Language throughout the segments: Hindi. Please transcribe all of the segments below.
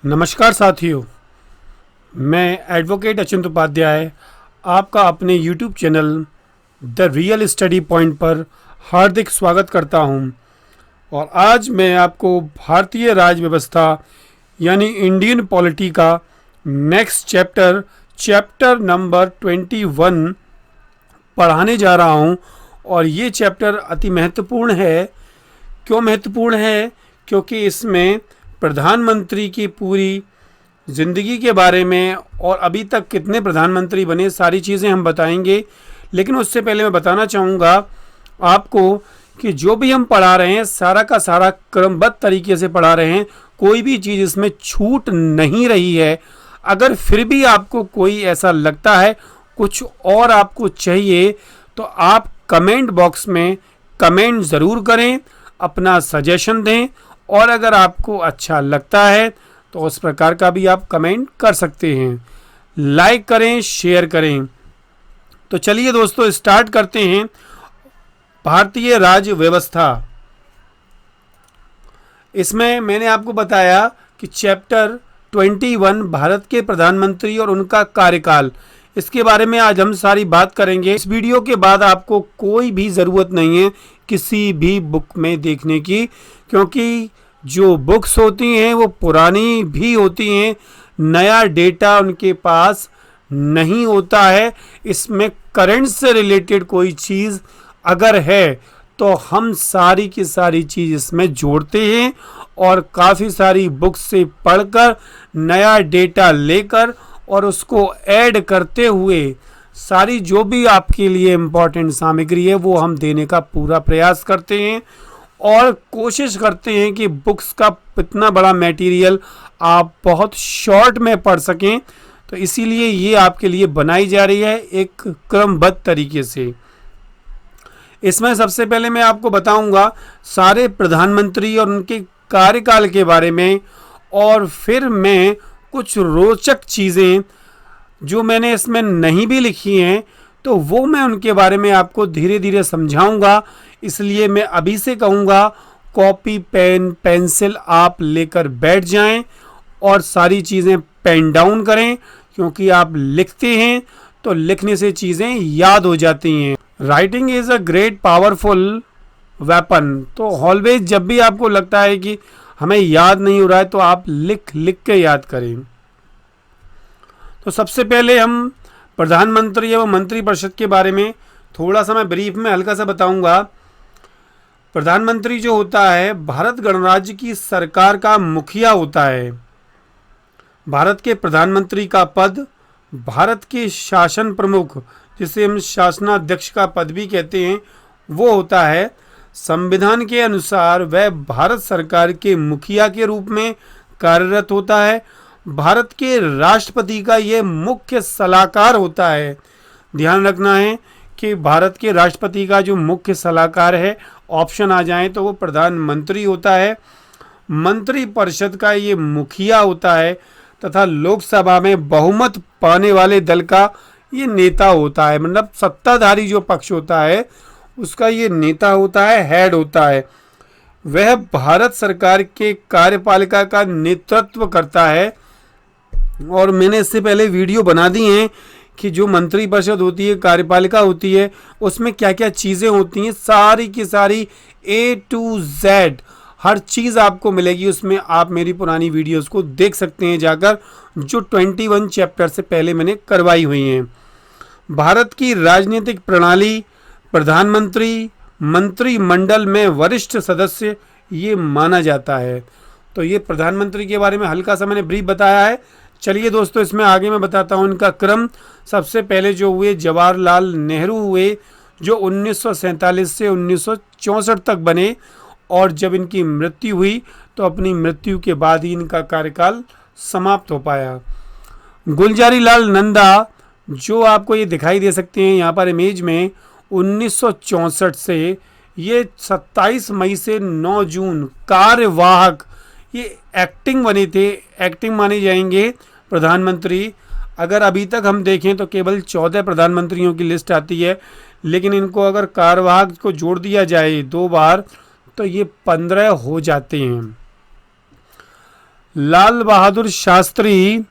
नमस्कार साथियों, मैं एडवोकेट अचिंत उपाध्याय आपका अपने YouTube channel the real study point पर हार्दिक स्वागत करता हूं। और आज मैं आपको भारतीय राज्य व्यवस्था यानी इंडियन पॉलिटी का नेक्स्ट चैप्टर नंबर 21 पढ़ाने जा रहा हूं। और ये चैप्टर अति महत्वपूर्ण है। क्यों महत्वपूर्ण है? क्योंकि इसमें प्रधानमंत्री की पूरी ज़िंदगी के बारे में और अभी तक कितने प्रधानमंत्री बने, सारी चीज़ें हम बताएंगे। लेकिन उससे पहले मैं बताना चाहूँगा आपको कि जो भी हम पढ़ा रहे हैं सारा का सारा क्रमबद्ध तरीके से पढ़ा रहे हैं, कोई भी चीज़ इसमें छूट नहीं रही है। अगर फिर भी आपको कोई ऐसा लगता है, कुछ और आपको चाहिए, तो आप कमेंट बॉक्स में कमेंट ज़रूर करें, अपना सजेशन दें। और अगर आपको अच्छा लगता है तो उस प्रकार का भी आप कमेंट कर सकते हैं। लाइक करें, शेयर करें। तो चलिए दोस्तों, स्टार्ट करते हैं। भारतीय राज्य व्यवस्था, इसमें मैंने आपको बताया कि चैप्टर 21 भारत के प्रधानमंत्री और उनका कार्यकाल, इसके बारे में आज हम सारी बात करेंगे। इस वीडियो के बाद आपको कोई भी ज़रूरत नहीं है किसी भी बुक में देखने की, क्योंकि जो बुक्स होती हैं वो पुरानी भी होती हैं, नया डेटा उनके पास नहीं होता है। इसमें करंट से रिलेटेड कोई चीज़ अगर है तो हम सारी की सारी चीज़ इसमें जोड़ते हैं और काफ़ी सारी बुक्स से पढ़कर नया डेटा लेकर और उसको ऐड करते हुए सारी जो भी आपके लिए इम्पोर्टेंट सामग्री है वो हम देने का पूरा प्रयास करते हैं। और कोशिश करते हैं कि बुक्स का इतना बड़ा मटेरियल आप बहुत शॉर्ट में पढ़ सकें। तो इसीलिए ये आपके लिए बनाई जा रही है एक क्रमबद्ध तरीके से। इसमें सबसे पहले मैं आपको बताऊंगा सारे प्रधानमंत्री और उनके कार्यकाल के बारे में, और फिर मैं कुछ रोचक चीज़ें जो मैंने इसमें नहीं भी लिखी हैं तो वो मैं उनके बारे में आपको धीरे धीरे समझाऊंगा। इसलिए मैं अभी से कहूँगा कॉपी पेन पेंसिल आप लेकर बैठ जाएं और सारी चीज़ें पेन डाउन करें, क्योंकि आप लिखते हैं तो लिखने से चीज़ें याद हो जाती हैं। Writing is a great powerful weapon. तो ऑलवेज जब भी आपको लगता है कि हमें याद नहीं हो रहा है तो आप लिख लिख के याद करें। तो सबसे पहले हम प्रधानमंत्री एवं मंत्रिपरिषद के बारे में थोड़ा सा मैं ब्रीफ में हल्का सा बताऊंगा। प्रधानमंत्री जो होता है भारत गणराज्य की सरकार का मुखिया होता है। भारत के प्रधानमंत्री का पद भारत के शासन प्रमुख, जिसे हम शासनाध्यक्ष का पद भी कहते हैं, वो होता है। संविधान के अनुसार वह भारत सरकार के मुखिया के रूप में कार्यरत होता है। भारत के राष्ट्रपति का ये मुख्य सलाहकार होता है। ध्यान रखना है कि भारत के राष्ट्रपति का जो मुख्य सलाहकार है, ऑप्शन आ जाए तो वो प्रधानमंत्री होता है। मंत्रिपरिषद का ये मुखिया होता है तथा लोकसभा में बहुमत पाने वाले दल का ये नेता होता है। मतलब सत्ताधारी जो पक्ष होता है उसका ये नेता होता है, हेड होता है। वह भारत सरकार के कार्यपालिका का नेतृत्व करता है। और मैंने इससे पहले वीडियो बना दी हैं कि जो मंत्रिपरिषद होती है, कार्यपालिका होती है, उसमें क्या क्या चीज़ें होती हैं, सारी की सारी A to Z हर चीज़ आपको मिलेगी उसमें। आप मेरी पुरानी वीडियोस को देख सकते हैं जाकर, जो 21 चैप्टर से पहले मैंने करवाई हुई हैं। भारत की राजनीतिक प्रणाली, प्रधानमंत्री मंत्रिमंडल में वरिष्ठ सदस्य ये माना जाता है। तो ये प्रधानमंत्री के बारे में हल्का सा मैंने ब्रीफ बताया है। चलिए दोस्तों, इसमें आगे मैं बताता हूँ इनका क्रम। सबसे पहले जो हुए जवाहरलाल नेहरू हुए, जो 1947 से 1964 तक बने, और जब इनकी मृत्यु हुई तो अपनी मृत्यु के बाद ही इनका कार्यकाल समाप्त हो पाया। गुलजारी लाल नंदा, जो आपको ये दिखाई दे सकते हैं यहाँ पर इमेज में, 1964 से ये 27 मई से 9 जून कार्यवाहक, ये एक्टिंग बने थे। एक्टिंग माने जाएंगे प्रधानमंत्री। अगर अभी तक हम देखें तो केवल 14 प्रधानमंत्रियों की लिस्ट आती है, लेकिन इनको अगर कार्यवाहक को जोड़ दिया जाए 2 बार तो ये 15 हो जाते हैं। लाल बहादुर शास्त्री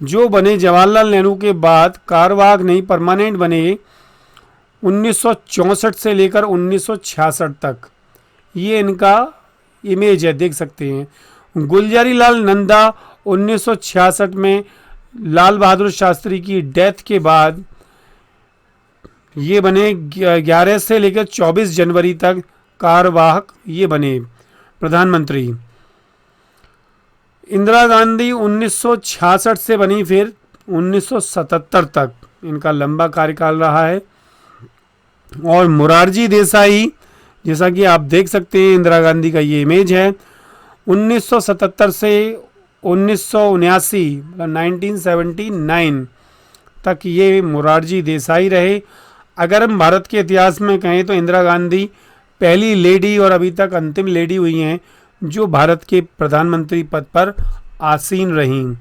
जो बने जवाहरलाल नेहरू के बाद कार्यवाहक नहीं परमानेंट बने 1964 से लेकर 1966 तक, ये इनका इमेज है, देख सकते हैं। गुलजारी लाल नंदा 1966 में लाल बहादुर शास्त्री की डेथ के बाद ये बने 11 से लेकर 24 जनवरी तक कार्यवाहक ये बने प्रधानमंत्री। इंदिरा गांधी 1966 से बनी, फिर 1977 तक इनका लंबा कार्यकाल रहा है। और मोरारजी देसाई, जैसा कि आप देख सकते हैं इंदिरा गांधी का ये इमेज है, 1977 से 1979 मतलब 1979 तक ये मोरारजी देसाई रहे। अगर हम भारत के इतिहास में कहें तो इंदिरा गांधी पहली लेडी और अभी तक अंतिम लेडी हुई हैं जो भारत के प्रधानमंत्री पद पर आसीन रहीं।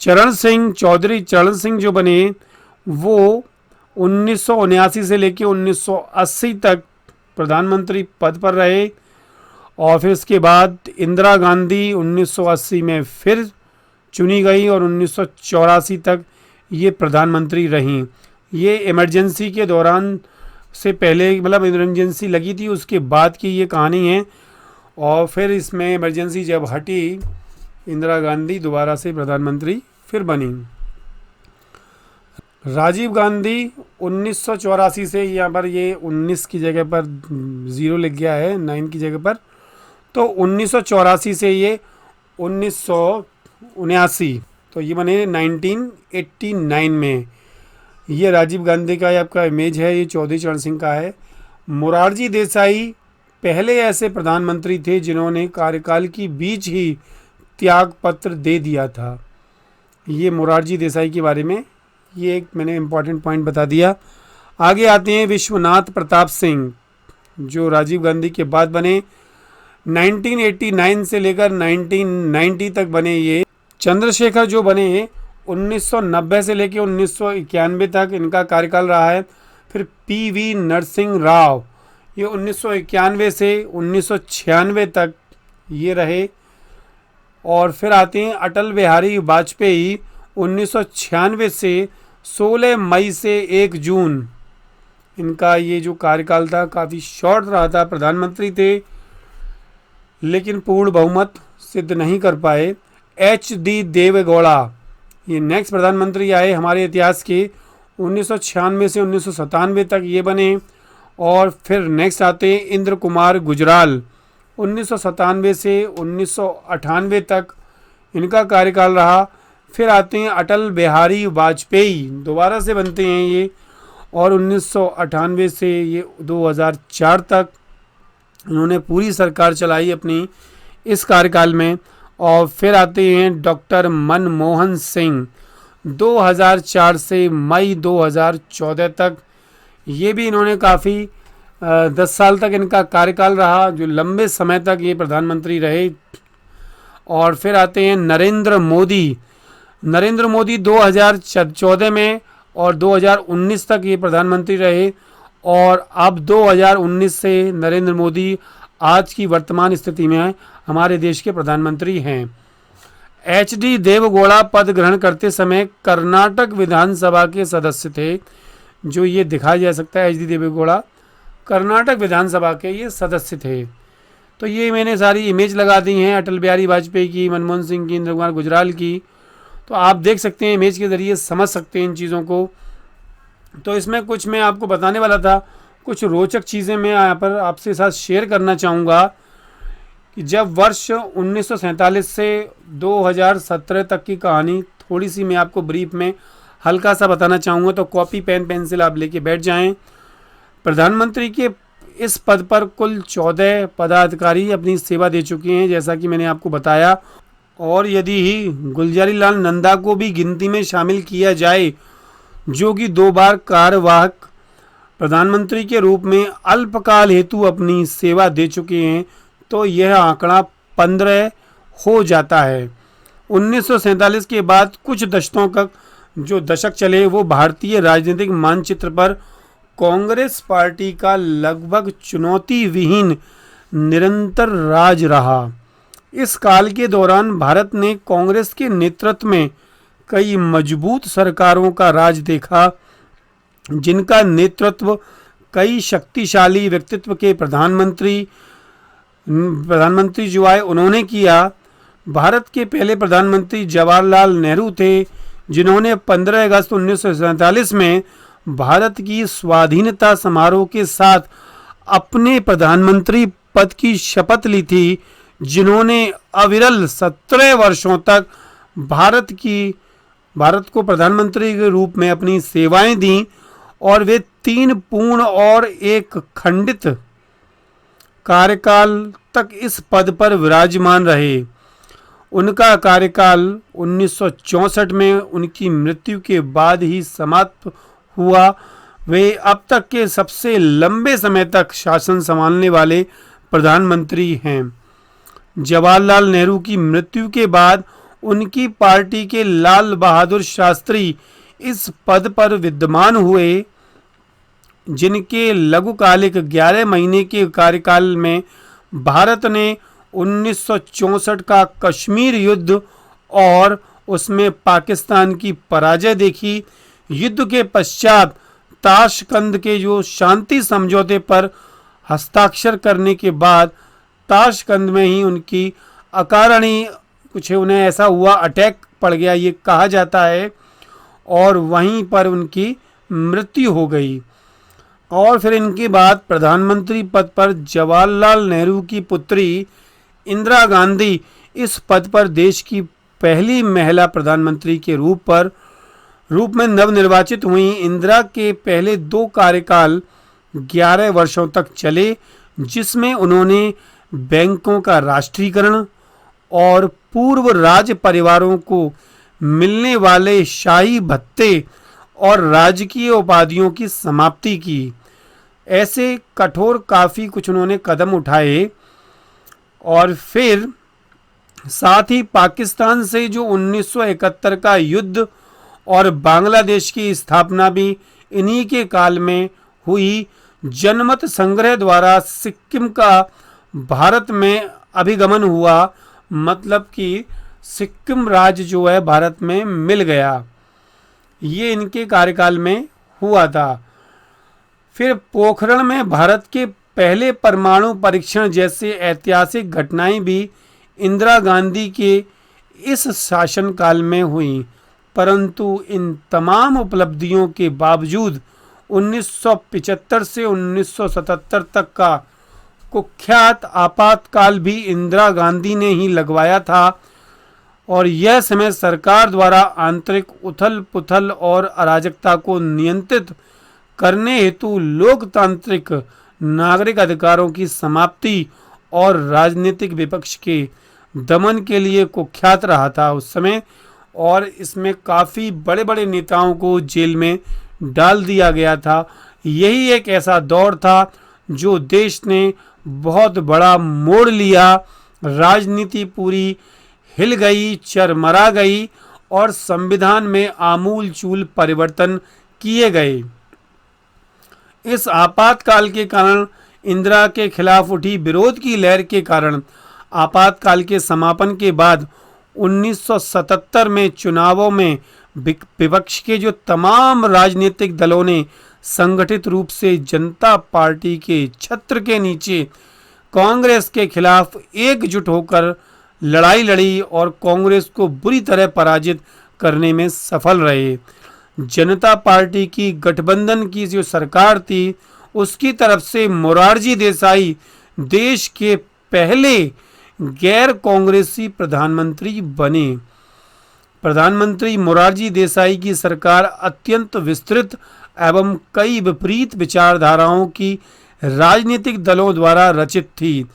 चरण सिंह, चौधरी चरण सिंह जो बने वो 1979 से लेकर 1980 तक प्रधानमंत्री पद पर रहे। और फिर इसके बाद इंदिरा गांधी 1980 में फिर चुनी गई और 1984 तक ये प्रधानमंत्री रहीं। ये इमरजेंसी के दौरान से पहले, मतलब इमरजेंसी लगी थी उसके बाद की ये कहानी है। और फिर इसमें इमरजेंसी जब हटी, इंदिरा गांधी दोबारा से प्रधानमंत्री फिर बनी। राजीव गांधी 1984 से, यहाँ पर ये 19 की जगह पर 0 लिख गया है 9 की जगह पर, तो 1984 से ये 1979, तो ये बने 1989 में। ये राजीव गांधी का आपका इमेज है, ये चौधरी चरण सिंह का है। मोरारजी देसाई पहले ऐसे प्रधानमंत्री थे जिन्होंने कार्यकाल की बीच ही त्याग पत्र दे दिया था। ये मोरारजी देसाई के बारे में ये एक मैंने इम्पॉर्टेंट पॉइंट बता दिया। आगे आते हैं विश्वनाथ प्रताप सिंह जो राजीव गांधी के बाद बने, 1989 से लेकर 1990 तक बने ये। चंद्रशेखर जो बने 1990 से लेकर 1991 तक इनका कार्यकाल रहा है। फिर पीवी नरसिंह राव ये 1991 से 1996 तक ये रहे। और फिर आते हैं अटल बिहारी वाजपेयी 1996 से 16 मई से 1 जून, इनका ये जो कार्यकाल था काफ़ी शॉर्ट रहा था। प्रधानमंत्री थे लेकिन पूर्ण बहुमत सिद्ध नहीं कर पाए। HD देवेगौड़ा ये नेक्स्ट प्रधानमंत्री आए हमारे इतिहास के, 1996 से 1997 तक ये बने। और फिर नेक्स्ट आते हैं इंद्र कुमार गुजराल, 1997 से 1998 तक इनका कार्यकाल रहा। फिर आते हैं अटल बिहारी वाजपेयी, दोबारा से बनते हैं ये, और 1998 से ये 2004 तक इन्होंने पूरी सरकार चलाई अपनी इस कार्यकाल में। और फिर आते हैं डॉक्टर मनमोहन सिंह, 2004 से मई 2014 तक, ये भी इन्होंने काफ़ी 10 साल तक इनका कार्यकाल रहा, जो लंबे समय तक ये प्रधानमंत्री रहे। और फिर आते हैं नरेंद्र मोदी, 2014 में और 2019 तक ये प्रधानमंत्री रहे। और अब 2019 से नरेंद्र मोदी आज की वर्तमान स्थिति में हमारे देश के प्रधानमंत्री हैं। HD देवेगौड़ा पद ग्रहण करते समय कर्नाटक विधानसभा के सदस्य थे, जो ये दिखाया जा सकता है। HD देवेगौड़ा कर्नाटक विधानसभा के ये सदस्य थे। तो ये मैंने सारी इमेज लगा दी हैं अटल बिहारी वाजपेयी की, मनमोहन सिंह की, इंदिरा कुमार गुजराल की। तो आप देख सकते हैं इमेज के ज़रिए समझ सकते हैं इन चीज़ों को। तो इसमें कुछ मैं आपको बताने वाला था, कुछ रोचक चीज़ें मैं यहाँ पर आपसे साथ शेयर करना चाहूँगा कि जब वर्ष 1947 से 2017 तक की कहानी थोड़ी सी मैं आपको ब्रीफ में हल्का सा बताना चाहूँगा। तो कॉपी पेन पेंसिल आप लेके बैठ जाएं। प्रधानमंत्री के इस पद पर कुल 14 पदाधिकारी अपनी सेवा दे चुके हैं, जैसा कि मैंने आपको बताया। और यदि गुलजारी लाल नंदा को भी गिनती में शामिल किया जाए, जो कि 2 बार कार्यवाहक प्रधानमंत्री के रूप में अल्पकाल हेतु अपनी सेवा दे चुके हैं, तो यह आंकड़ा 15 हो जाता है। 1947 के बाद कुछ दशकों तक जो दशक चले वो भारतीय राजनीतिक मानचित्र पर कांग्रेस पार्टी का लगभग चुनौती विहीन निरंतर राज रहा। इस काल के दौरान भारत ने कांग्रेस के नेतृत्व में कई मजबूत सरकारों का राज देखा, जिनका नेतृत्व कई शक्तिशाली व्यक्तित्व के प्रधानमंत्री जो आए उन्होंने किया। भारत के पहले प्रधानमंत्री जवाहरलाल नेहरू थे, जिन्होंने 15 अगस्त 1947 में भारत की स्वाधीनता समारोह के साथ अपने प्रधानमंत्री पद की शपथ ली थी, जिन्होंने अविरल 17 वर्षों तक भारत को प्रधानमंत्री के रूप में अपनी सेवाएं दी और वे 3 पूर्ण और 1 खंडित कार्यकाल तक इस पद पर विराजमान रहे। उनका कार्यकाल 1964 में उनकी मृत्यु के बाद ही समाप्त हुआ। वे अब तक के सबसे लंबे समय तक शासन संभालने वाले प्रधानमंत्री हैं। जवाहरलाल नेहरू की मृत्यु के बाद उनकी पार्टी के लाल बहादुर शास्त्री इस पद पर विद्यमान हुए, जिनके लघुकालिक 11 महीने के कार्यकाल में भारत ने 1964 का कश्मीर युद्ध और उसमें पाकिस्तान की पराजय देखी। युद्ध के पश्चात ताशकंद के जो शांति समझौते पर हस्ताक्षर करने के बाद ताशकंद में ही उनकी अकारणीय कुछ उन्हें ऐसा हुआ, अटैक पड़ गया ये कहा जाता है, और वहीं पर उनकी मृत्यु हो गई। और फिर इनके बाद प्रधानमंत्री पद पर जवाहरलाल नेहरू की पुत्री इंदिरा गांधी इस पद पर देश की पहली महिला प्रधानमंत्री के रूप में नवनिर्वाचित हुई। इंदिरा के पहले 2 कार्यकाल 11 वर्षों तक चले, जिसमें उन्होंने बैंकों का राष्ट्रीयकरण और पूर्व राज परिवारों को मिलने वाले शाही भत्ते और राजकीय उपाधियों की समाप्ति की। ऐसे कठोर काफ़ी कुछ उन्होंने कदम उठाए। और फिर साथ ही पाकिस्तान से जो 1971 का युद्ध और बांग्लादेश की स्थापना भी इन्हीं के काल में हुई। जनमत संग्रह द्वारा सिक्किम का भारत में अभिगमन हुआ, मतलब कि सिक्किम राज्य जो है भारत में मिल गया। ये इनके कार्यकाल में हुआ था। फिर पोखरण में भारत के पहले परमाणु परीक्षण जैसे ऐतिहासिक घटनाएं भी इंदिरा गांधी के इस शासनकाल में हुई। परंतु इन तमाम उपलब्धियों के बावजूद 1975 से 1977 तक का कुख्यात आपातकाल भी इंदिरा गांधी ने ही लगवाया था, और यह समय सरकार द्वारा आंतरिक उथल पुथल और अराजकता को नियंत्रित करने हेतु लोकतांत्रिक नागरिक अधिकारों की समाप्ति और राजनीतिक विपक्ष के दमन के लिए कुख्यात रहा था उस समय। और इसमें काफ़ी बड़े बड़े नेताओं को जेल में डाल दिया गया था। यही एक ऐसा दौर था जो देश ने बहुत बड़ा मोड़ लिया। राजनीति पूरी हिल गई, चरमरा गई और संविधान में आमूलचूल परिवर्तन किए गए। इस आपातकाल के कारण इंदिरा के खिलाफ उठी विरोध की लहर के कारण आपातकाल के समापन के बाद 1977 में चुनावों में विपक्ष के जो तमाम राजनीतिक दलों ने संगठित रूप से जनता पार्टी के छत्र के नीचे कांग्रेस के खिलाफ एकजुट होकर लड़ाई लड़ी और कांग्रेस को बुरी तरह पराजित करने में सफल रहे। जनता पार्टी की गठबंधन की जो सरकार थी उसकी तरफ से मोरारजी देसाई देश के पहले गैर कांग्रेसी प्रधानमंत्री बने। प्रधानमंत्री मोरारजी देसाई की सरकार अत्यंत विस्तृत एवं कई विपरीत विचारधाराओं की राजनीतिक दलों द्वारा रचित थी,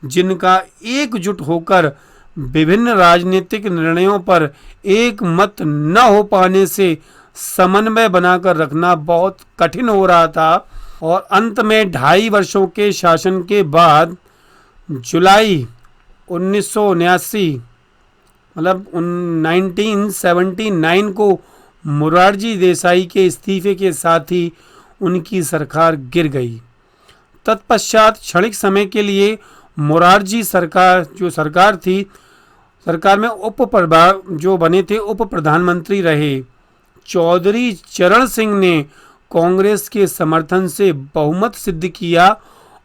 जिनका एकजुट होकर विभिन्न राजनीतिक निर्णयों पर एक मत न हो पाने से समन्वय बनाकर रखना बहुत कठिन हो रहा था। और अंत में 2.5 वर्षों के शासन के बाद जुलाई 1979 मतलब 1979 को मोरारजी देसाई के इस्तीफे के साथ ही उनकी सरकार गिर गई। तत्पश्चात क्षणिक समय के लिए मोरारजी सरकार जो सरकार थी, सरकार में जो बने थे उप प्रधानमंत्री रहे। चौधरी चरण सिंह ने कांग्रेस के समर्थन से बहुमत सिद्ध किया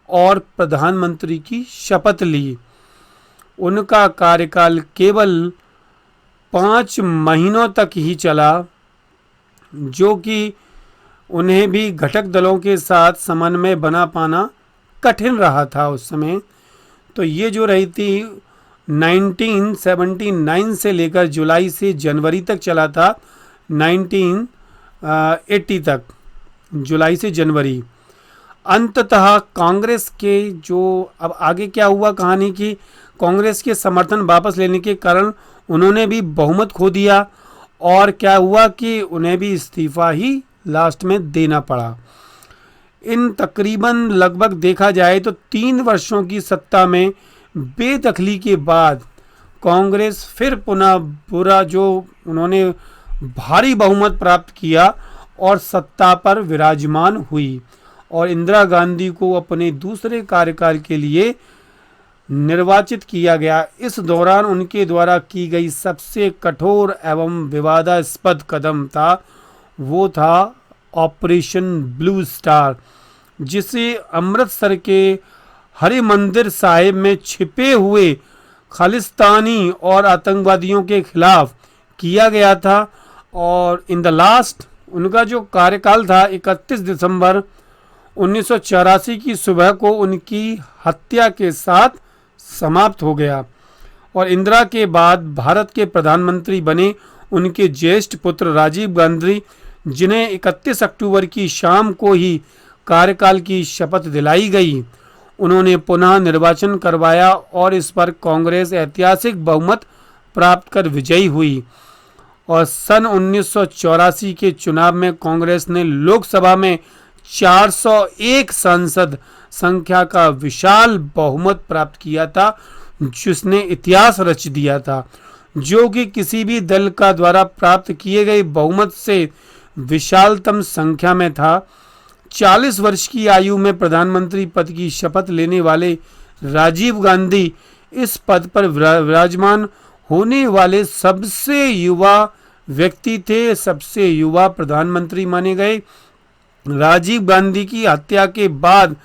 और प्रधानमंत्री की शपथ ली। उनका कार्यकाल केवल 5 महीनों तक ही चला, जो कि उन्हें भी घटक दलों के साथ समन्वय बना पाना कठिन रहा था उस समय। तो ये जो रही थी 1979 से लेकर जुलाई से जनवरी तक चला था 1980 तक, जुलाई से जनवरी। अंततः कांग्रेस के जो अब आगे क्या हुआ कहानी की, कांग्रेस के समर्थन वापस लेने के कारण उन्होंने भी बहुमत खो दिया और क्या हुआ कि उन्हें भी इस्तीफा ही लास्ट में देना पड़ा। इन तकरीबन लगभग देखा जाए तो 3 वर्षों की सत्ता में बेदखली के बाद कांग्रेस फिर पुनः उन्होंने भारी बहुमत प्राप्त किया और सत्ता पर विराजमान हुई और इंदिरा गांधी को अपने दूसरे कार्यकाल के लिए निर्वाचित किया गया। इस दौरान उनके द्वारा की गई सबसे कठोर एवं विवादास्पद कदम वो था ऑपरेशन ब्लू स्टार, जिसे अमृतसर के हरि मंदिर साहिब में छिपे हुए खालिस्तानी और आतंकवादियों के खिलाफ किया गया था। और इन द लास्ट उनका जो कार्यकाल था 31 दिसंबर 1984 की सुबह को उनकी हत्या के साथ समाप्त हो गया और इंदिरा के बाद भारत के प्रधानमंत्री बने उनके ज्येष्ठ पुत्र राजीव गांधी, जिन्हें 31 अक्टूबर की शाम को ही कार्यकाल की शपथ दिलाई गई। उन्होंने पुनः निर्वाचन करवाया और इस पर कांग्रेस ऐतिहासिक बहुमत प्राप्त कर विजयी हुई और सन 1984 के चुनाव में कांग्रेस ने लोकसभा में 401 सांसद संख्या का विशाल बहुमत प्राप्त किया था, जिसने इतिहास रच दिया था, जो कि किसी भी दल का द्वारा प्राप्त किए गए बहुमत से विशालतम संख्या में था। 40 वर्ष की आयु में प्रधानमंत्री पद की शपथ लेने वाले राजीव गांधी इस पद पर विराजमान होने वाले सबसे युवा व्यक्ति थे, सबसे युवा प्रधानमंत्री माने गए। राजीव गांधी की हत्या के बाद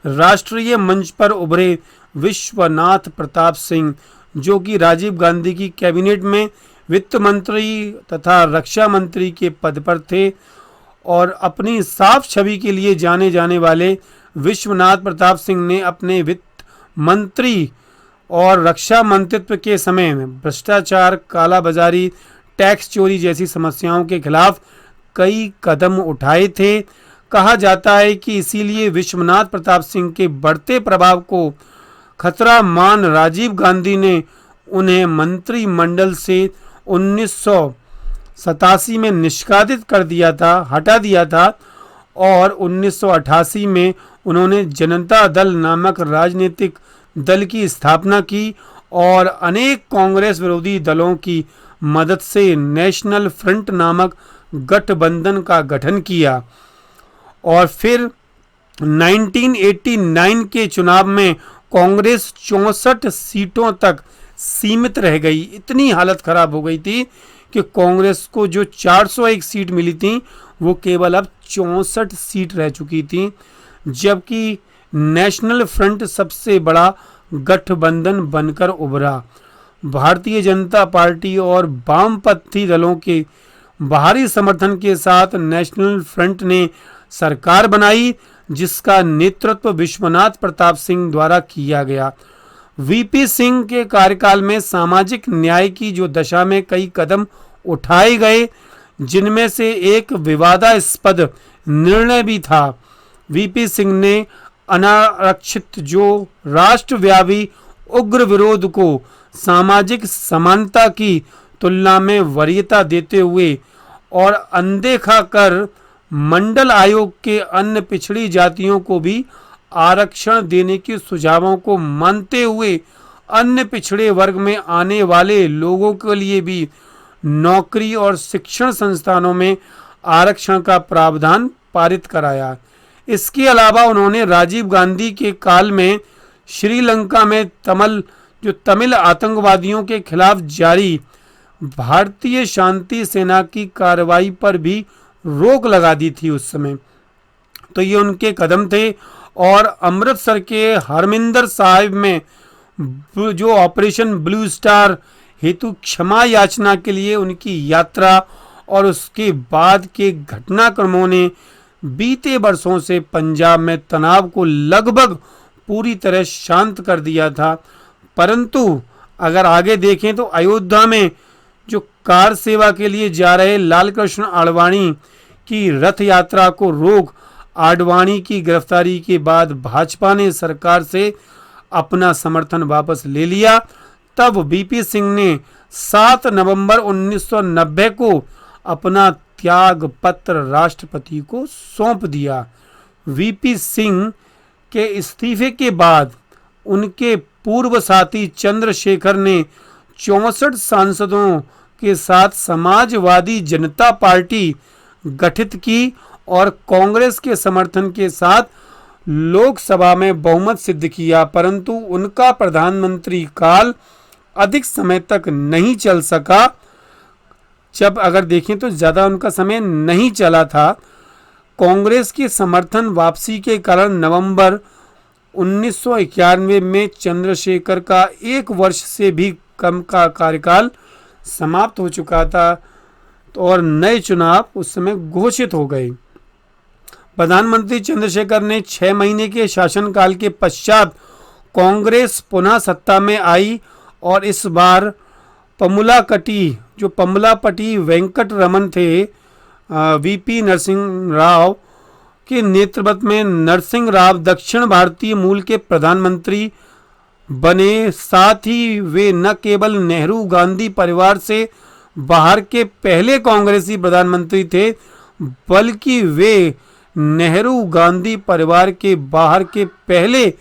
राष्ट्रीय मंच पर उभरे विश्वनाथ प्रताप सिंह, जो कि राजीव गांधी की कैबिनेट में वित्त मंत्री तथा रक्षा मंत्री के पद पर थे और अपनी साफ छवि के लिए जाने जाने वाले विश्वनाथ प्रताप सिंह ने अपने वित्त मंत्री और रक्षा मंत्रित्व के समय में भ्रष्टाचार, कालाबाजारी, टैक्स चोरी जैसी समस्याओं के खिलाफ कई कदम उठाए थे। कहा जाता है कि इसीलिए विश्वनाथ प्रताप सिंह के बढ़ते प्रभाव को खतरा मान राजीव गांधी ने उन्हें मंत्रिमंडल से 1987 में निष्कासित कर दिया था, हटा दिया था और 1988 में उन्होंने जनता दल नामक राजनीतिक दल की स्थापना की और अनेक कांग्रेस विरोधी दलों की मदद से नेशनल फ्रंट नामक गठबंधन का गठन किया और फिर 1989 के चुनाव में कांग्रेस 64 सीटों तक सीमित रह गई। इतनी हालत खराब हो गई थी कि कांग्रेस को जो 401 सीट मिली थी वो केवल अब 64 सीट रह चुकी थी, जबकि नेशनल फ्रंट सबसे बड़ा गठबंधन बनकर उभरा। भारतीय जनता पार्टी और वामपंथी दलों के बाहरी समर्थन के साथ नेशनल फ्रंट ने सरकार बनाई, जिसका नेतृत्व विश्वनाथ प्रताप सिंह द्वारा किया गया। वीपी सिंह के कार्यकाल में सामाजिक न्याय की जो दशा में कई कदम उठाए गए, जिनमें से एक विवादास्पद निर्णय भी था। वीपी सिंह ने अनारक्षित जो राष्ट्रव्यापी उग्र विरोध को सामाजिक समानता की तुलना में वरीयता देते हुए और अनदेखा कर मंडल आयोग के अन्य पिछड़ी जातियों को भी आरक्षण देने के सुझावों को मानते हुए अन्य पिछड़े वर्ग में आने वाले लोगों के लिए भी नौकरी और शिक्षण संस्थानों में आरक्षण का प्रावधान पारित कराया। इसके अलावा उन्होंने राजीव गांधी के काल में श्रीलंका में तमिल आतंकवादियों के खिलाफ जारी भारतीय शांति सेना की कार्रवाई पर भी रोक लगा दी थी उस समय। तो ये उनके कदम थे। और अमृतसर के हरमिंदर साहिब में जो ऑपरेशन ब्लू स्टार हेतु क्षमा याचना के लिए उनकी यात्रा और उसके बाद के घटनाक्रमों ने बीते वर्षों से पंजाब में तनाव को लगभग पूरी तरह शांत कर दिया था। परंतु अगर आगे देखें तो अयोध्या में जो कार सेवा के लिए जा रहे लालकृष्ण आडवाणी की रथ यात्रा को रोक आडवाणी की गिरफ्तारी के बाद भाजपा ने सरकार से अपना समर्थन वापस ले लिया। तब वीपी सिंह ने 7 नवंबर 1990 को अपना त्याग पत्र राष्ट्रपति को सौंप दिया। वीपी सिंह के इस्तीफे के बाद उनके पूर्व साथी चंद्रशेखर ने 64 सांसदों के साथ समाजवादी जनता पार्टी गठित की और कांग्रेस के समर्थन के साथ लोकसभा में बहुमत सिद्ध किया। परंतु उनका प्रधानमंत्री काल अधिक समय तक नहीं चल सका। जब अगर देखें तो ज़्यादा उनका समय नहीं चला था। कांग्रेस की समर्थन वापसी के कारण नवंबर 1991 में चंद्रशेखर का 1 वर्ष से भी कम का कार्यकाल समाप्त हो चुका था और नए चुनाव उस समय घोषित हो गए। प्रधानमंत्री चंद्रशेखर ने 6 महीने के शासनकाल के पश्चात कांग्रेस पुनः सत्ता में आई और इस बार पम्मलापटी वेंकट रमन थे वीपी नरसिंह राव के नेतृत्व में नरसिंह राव दक्षिण भारतीय मूल के प्रधानमंत्री बने। साथ ही वे न केवल नेहरू गांधी परिवार से बाहर के पहले कांग्रेसी प्रधानमंत्री थे बल्कि वे नेहरू गांधी परिवार के बाहर के पहले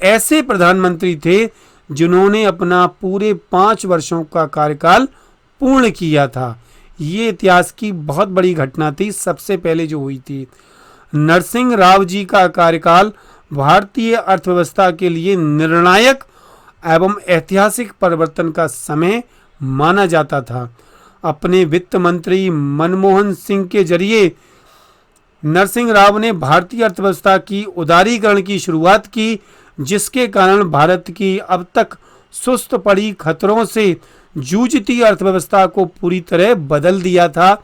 ऐसे प्रधानमंत्री थे जिन्होंने अपना पूरे 5 वर्षों का कार्यकाल पूर्ण किया था। ये इतिहास की बहुत बड़ी घटना थी, सबसे पहले जो हुई थी। नरसिंह राव जी का कार्यकाल भारतीय अर्थव्यवस्था के लिए निर्णायक एवं ऐतिहासिक परिवर्तन का समय माना जाता था। अपने वित्त मंत्री मनमोहन सिंह के जरिए नरसिंह राव ने भारतीय अर्थव्यवस्था की उदारीकरण की शुरुआत की, जिसके कारण भारत की अब तक सुस्त पड़ी खतरों से जूझती अर्थव्यवस्था को पूरी तरह बदल दिया था।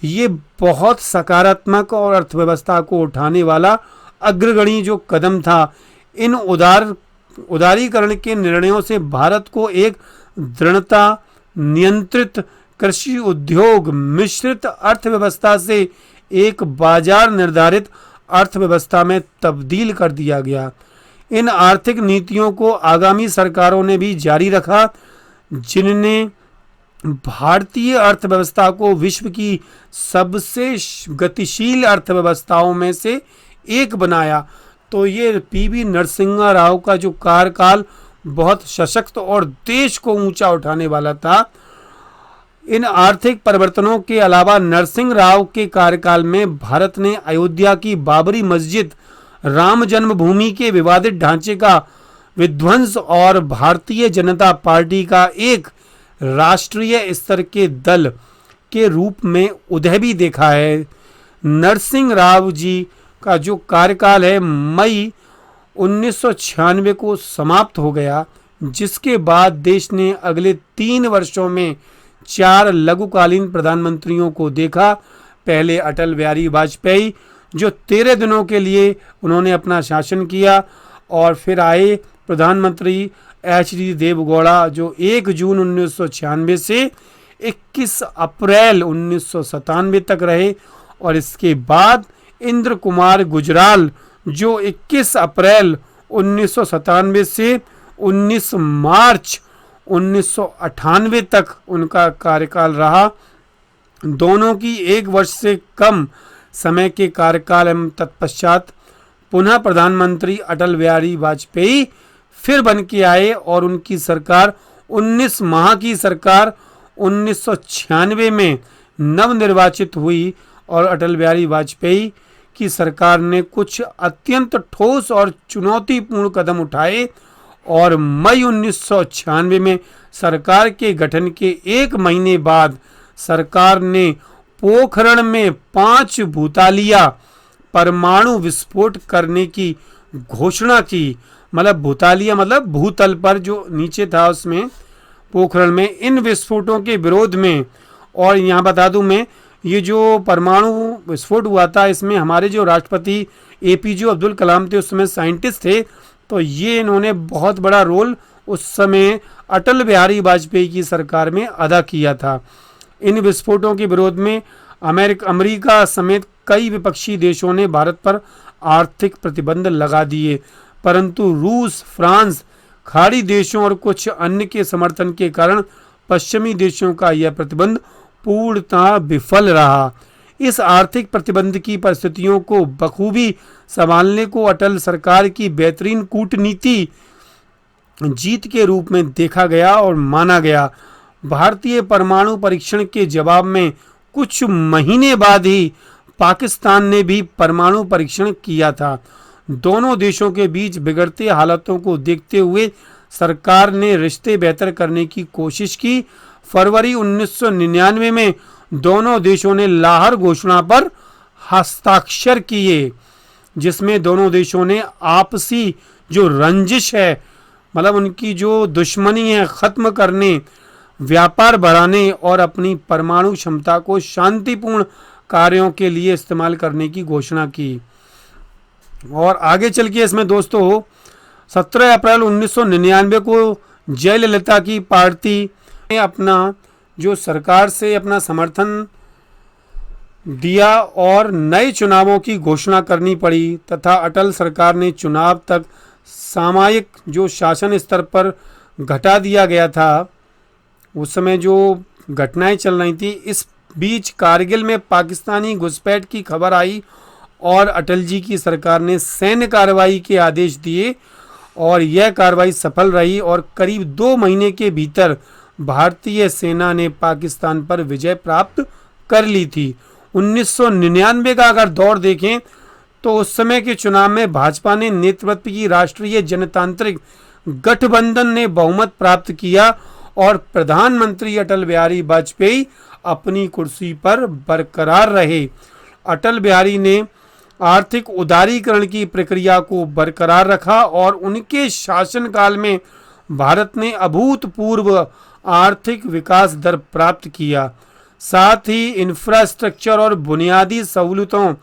ये बहुत सकारात्मक और अर्थव्यवस्था को उठाने वाला अग्रगणी जो कदम था। इन उदारीकरण के निर्णयों से भारत को एक दृढ़ता, नियंत्रित कृषि उद्योग मिश्रित अर्थव्यवस्था से एक बाजार निर्धारित अर्थव्यवस्था में तब्दील कर दिया गया। इन आर्थिक नीतियों को आगामी सरकारों ने भी जारी रखा, जिनने भारतीय अर्थव्यवस्था को विश्व की सबसे गतिशील अर्थव्यवस्थाओं में से एक बनाया। तो ये पीवी नरसिम्हा राव का जो कार्यकाल बहुत सशक्त और देश को ऊंचा उठाने वाला था। इन आर्थिक परिवर्तनों के अलावा नरसिंह राव के कार्यकाल में भारत ने अयोध्या की बाबरी मस्जिद, राम जन्मभूमि के विवादित ढांचे का विध्वंस और भारतीय जनता पार्टी का एक राष्ट्रीय स्तर के दल के रूप में उदय भी देखा है। नरसिंह राव जी का जो कार्यकाल है मई 1996 को समाप्त हो गया, जिसके बाद देश ने अगले 3 वर्षों में 4 लघुकालीन प्रधानमंत्रियों को देखा। पहले अटल बिहारी वाजपेयी जो 13 दिनों के लिए उन्होंने अपना शासन किया, और फिर आए प्रधानमंत्री एच.डी. देवगौड़ा जो 1 जून 1996 से 21 अप्रैल 1997 तक रहे, और इसके बाद इंद्र कुमार गुजराल जो 21 अप्रैल 1997 से 19 मार्च 1998 तक उनका कार्यकाल रहा। दोनों की 1 वर्ष से कम समय के कार्यकाल एवं तत्पश्चात पुनः प्रधानमंत्री अटल बिहारी वाजपेयी फिर बन के आए, और उनकी सरकार 19 माह की सरकार 1996 में नवनिर्वाचित हुई, और अटल बिहारी वाजपेयी की सरकार ने कुछ अत्यंत ठोस और चुनौतीपूर्ण कदम उठाए और मई 1996 में सरकार के गठन के 1 महीने बाद सरकार ने पोखरण में 5 भूतालिया परमाणु विस्फोट करने की घोषणा की। मतलब भूतालिया मतलब भूतल पर जो नीचे था उसमें पोखरण में इन विस्फोटों के विरोध में। और यहाँ बता दूं मैं, ये जो परमाणु विस्फोट हुआ था इसमें हमारे जो राष्ट्रपति APJ अब्दुल कलाम थे, उस समय साइंटिस्ट थे, तो ये इन्होंने बहुत बड़ा रोल उस समय अटल बिहारी वाजपेयी की सरकार में अदा किया था। इन विस्फोटों के विरोध में अमेरिका समेत कई विपक्षी देशों ने भारत पर आर्थिक प्रतिबंध लगा दिए, परंतु रूस, फ्रांस, खाड़ी देशों और कुछ अन्य के समर्थन के कारण पश्चिमी देशों का यह प्रतिबंध पूर्णतः विफल रहा। इस आर्थिक प्रतिबंध की परिस्थितियों को बखूबी संभालने को अटल सरकार की बेहतरीन कूटनीति जीत के रूप में देखा गया और माना गया। भारतीय परमाणु परीक्षण के जवाब में कुछ महीने बाद ही पाकिस्तान ने भी परमाणु परीक्षण किया था। दोनों देशों के बीच बिगड़ते हालातों को देखते हुए सरकार ने रिश्ते बेहतर करने की कोशिश की। फरवरी 1999 में दोनों देशों ने लाहौर घोषणा पर हस्ताक्षर किए, जिसमें दोनों देशों ने आपसी जो रंजिश है, मतलब उनकी जो दुश्मनी है, खत्म करने, व्यापार बढ़ाने और अपनी परमाणु क्षमता को शांतिपूर्ण कार्यों के लिए इस्तेमाल करने की घोषणा की। और आगे चल के इसमें दोस्तों 17 अप्रैल 1999 को जयललिता की पार्टी ने अपना जो सरकार से अपना समर्थन दिया और नए चुनावों की घोषणा करनी पड़ी तथा अटल सरकार ने चुनाव तक सामयिक जो शासन स्तर पर घटा दिया गया था। उस समय जो घटनाएं चल रही थी, इस बीच कारगिल में पाकिस्तानी घुसपैठ की खबर आई और अटल जी की सरकार ने सैन्य कार्रवाई के आदेश दिए और यह कार्रवाई सफल रही और करीब 2 महीने के भीतर भारतीय सेना ने पाकिस्तान पर विजय प्राप्त कर ली थी। 1999 का अगर दौर देखें तो उस समय के चुनाव में भाजपा ने नेतृत्व की राष्ट्रीय जनतांत्रिक गठबंधन ने बहुमत प्राप्त किया और प्रधानमंत्री अटल बिहारी वाजपेयी अपनी कुर्सी पर बरकरार रहे। अटल बिहारी ने आर्थिक उदारीकरण की प्रक्रिया को बरकरार रखा और उनके शासनकाल में भारत ने अभूतपूर्व आर्थिक विकास दर प्राप्त किया। साथ ही इंफ्रास्ट्रक्चर और बुनियादी सहूलतों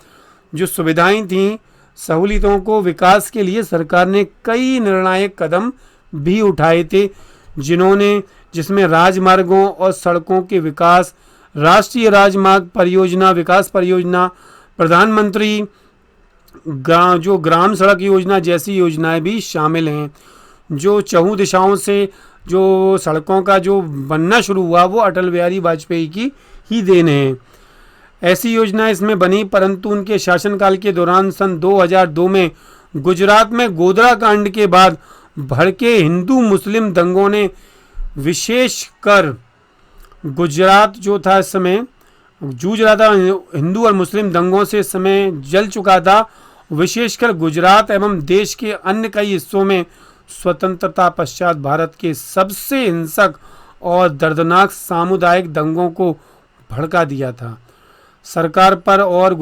जो सुविधाएं थीं, सहूलियतों को विकास के लिए सरकार ने कई निर्णायक कदम भी उठाए थे, जिसमें राजमार्गों और सड़कों के विकास, राष्ट्रीय राजमार्ग परियोजना, विकास परियोजना, प्रधानमंत्री जो ग्राम सड़क योजना जैसी योजनाएं भी शामिल हैं। जो चहुं दिशाओं से जो सड़कों का जो बनना शुरू हुआ वो अटल बिहारी वाजपेयी की ही देन है। ऐसी योजना इसमें बनी, परंतु उनके शासनकाल के दौरान सन 2002 में गुजरात में गोधरा कांड के बाद भड़के हिंदू मुस्लिम दंगों ने विशेषकर गुजरात जो था इस समय जूझ रहा था हिंदू और मुस्लिम दंगों से इस समय जल चुका था। विशेषकर गुजरात एवं देश के अन्य कई हिस्सों में स्वतंत्रता पश्चात भारत के सबसे हिंसक और दर्दनाक सामुदायिक दंगों को भड़का दिया था। सरकार पर और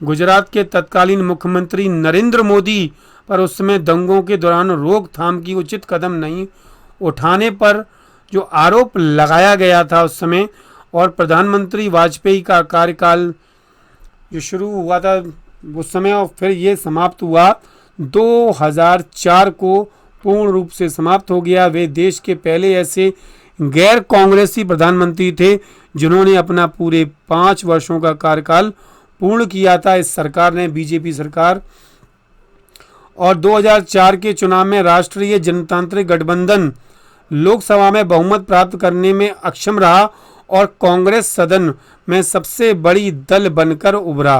गुजरात के तत्कालीन मुख्यमंत्री नरेंद्र मोदी पर उस समय दंगों के दौरान रोकथाम की उचित कदम नहीं उठाने पर जो आरोप लगाया गया था उस समय, और प्रधानमंत्री वाजपेयी का कार्यकाल जो शुरू हुआ था उस समय और फिर ये समाप्त हुआ 2004 को पूर्ण रूप से समाप्त हो गया। वे देश के पहले ऐसे गैर कांग्रेसी प्रधानमंत्री थे जिन्होंने अपना पूरे 5 वर्षों का कार्यकाल पूर्ण किया था। इस सरकार ने, बीजेपी सरकार, और 2004 के चुनाव में राष्ट्रीय जनतांत्रिक गठबंधन लोकसभा में बहुमत प्राप्त करने में अक्षम रहा और कांग्रेस सदन में सबसे बड़ी दल बनकर उभरा।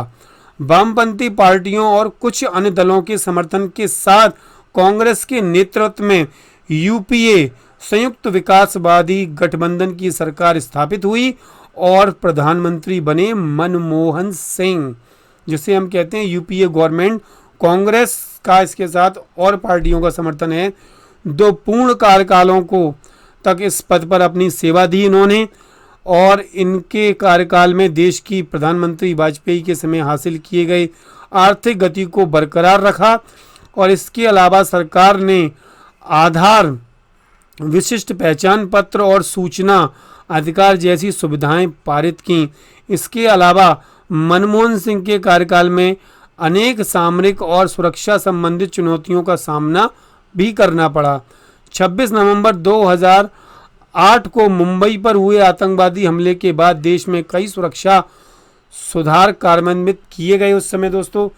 वामपंथी पार्टियों और कुछ अन्य दलों के समर्थन के साथ कांग्रेस के नेतृत्व में यूपीए संयुक्त विकासवादी गठबंधन की सरकार स्थापित हुई और प्रधानमंत्री बने मनमोहन सिंह। जिसे हम कहते हैं यूपीए गवर्नमेंट। कांग्रेस का इसके साथ और पार्टियों का समर्थन है। 2 पूर्ण कार्यकालों को तक इस पद पर अपनी सेवा दी इन्होंने, और इनके कार्यकाल में देश की प्रधानमंत्री वाजपेयी के समय हासिल किए गए आर्थिक गति को बरकरार रखा। और इसके अलावा सरकार ने आधार, विशिष्ट पहचान पत्र और सूचना अधिकार जैसी सुविधाएं पारित की। इसके अलावा मनमोहन सिंह के कार्यकाल में अनेक सामरिक और सुरक्षा संबंधित चुनौतियों का सामना भी करना पड़ा। 26 नवंबर 2008 को मुंबई पर हुए आतंकवादी हमले के बाद देश में कई सुरक्षा सुधार कार्यान्वित किए गए उस समय दोस्तों।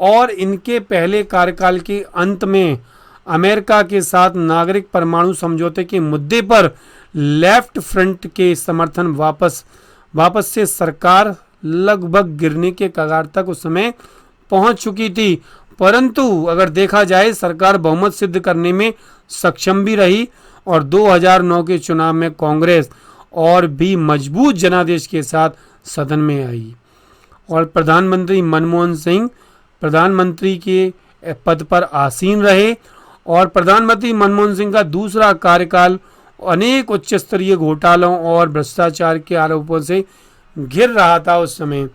और इनके पहले कार्यकाल के अंत में अमेरिका के साथ नागरिक परमाणु समझौते के मुद्दे पर लेफ्ट फ्रंट के समर्थन वापस से सरकार लगभग गिरने के कगार तक उस समय पहुंच चुकी थी। परंतु अगर देखा जाए, सरकार बहुमत सिद्ध करने में सक्षम भी रही और 2009 के चुनाव में कांग्रेस और भी मजबूत जनादेश के साथ सदन में आई। और प्रधानमंत्री मनमोहन सिंह प्रधानमंत्री के पद पर आसीन रहे। और प्रधानमंत्री मनमोहन सिंह का दूसरा कार्यकाल अनेक उच्च स्तरीय घोटालों और भ्रष्टाचार के आरोपों से घिर रहा था उस समय।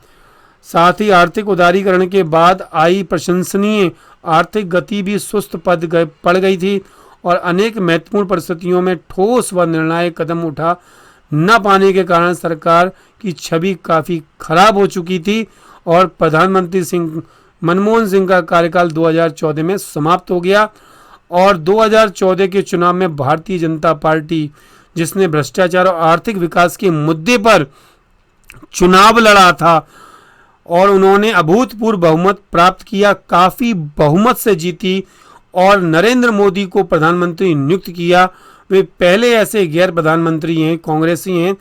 साथ ही आर्थिक उदारीकरण के बाद आई प्रशंसनीय आर्थिक गति भी सुस्त पड़ गई थी और अनेक महत्वपूर्ण परिस्थितियों में ठोस व निर्णायक कदम उठा न पाने के कारण सरकार की छवि काफ़ी खराब हो चुकी थी और प्रधानमंत्री मनमोहन सिंह का कार्यकाल 2014 में समाप्त हो गया। और 2014 के चुनाव में भारतीय जनता पार्टी, जिसने भ्रष्टाचार और आर्थिक विकास के मुद्दे पर चुनाव लड़ा था, और उन्होंने अभूतपूर्व बहुमत प्राप्त किया, काफ़ी बहुमत से जीती और नरेंद्र मोदी को प्रधानमंत्री नियुक्त किया। वे पहले ऐसे गैर प्रधानमंत्री हैं, कांग्रेसी हैं,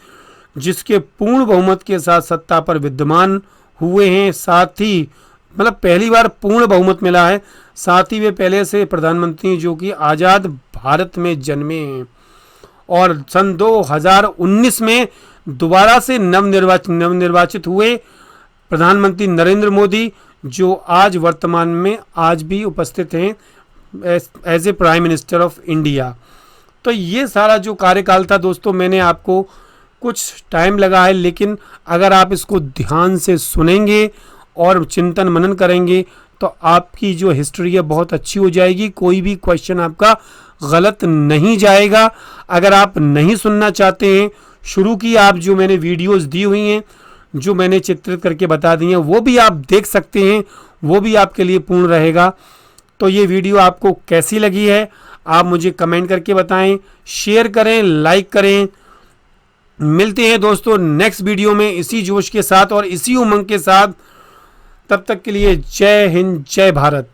जिसके पूर्ण बहुमत के साथ सत्ता पर विद्यमान हुए हैं। साथ ही मतलब पहली बार पूर्ण बहुमत मिला है। साथ ही वे पहले से प्रधानमंत्री जो कि आज़ाद भारत में जन्मे हैं। और सन 2019 में दोबारा से नवनिर्वाचित हुए प्रधानमंत्री नरेंद्र मोदी, जो आज वर्तमान में आज भी उपस्थित हैं as a prime minister of India. तो ये सारा जो कार्यकाल था दोस्तों, मैंने आपको कुछ टाइम लगा है, लेकिन अगर आप इसको ध्यान से सुनेंगे और चिंतन मनन करेंगे तो आपकी जो हिस्ट्री है बहुत अच्छी हो जाएगी। कोई भी क्वेश्चन आपका गलत नहीं जाएगा। अगर आप नहीं सुनना चाहते हैं शुरू की, आप जो मैंने वीडियोस दी हुई हैं, जो मैंने चित्रित करके बता दी हैं, वो भी आप देख सकते हैं, वो भी आपके लिए पूर्ण रहेगा। तो ये वीडियो आपको कैसी लगी है आप मुझे कमेंट करके बताएं, शेयर करें, लाइक करें। मिलते हैं दोस्तों नेक्स्ट वीडियो में इसी जोश के साथ और इसी उमंग के साथ। तब तक के लिए जय हिंद, जय भारत।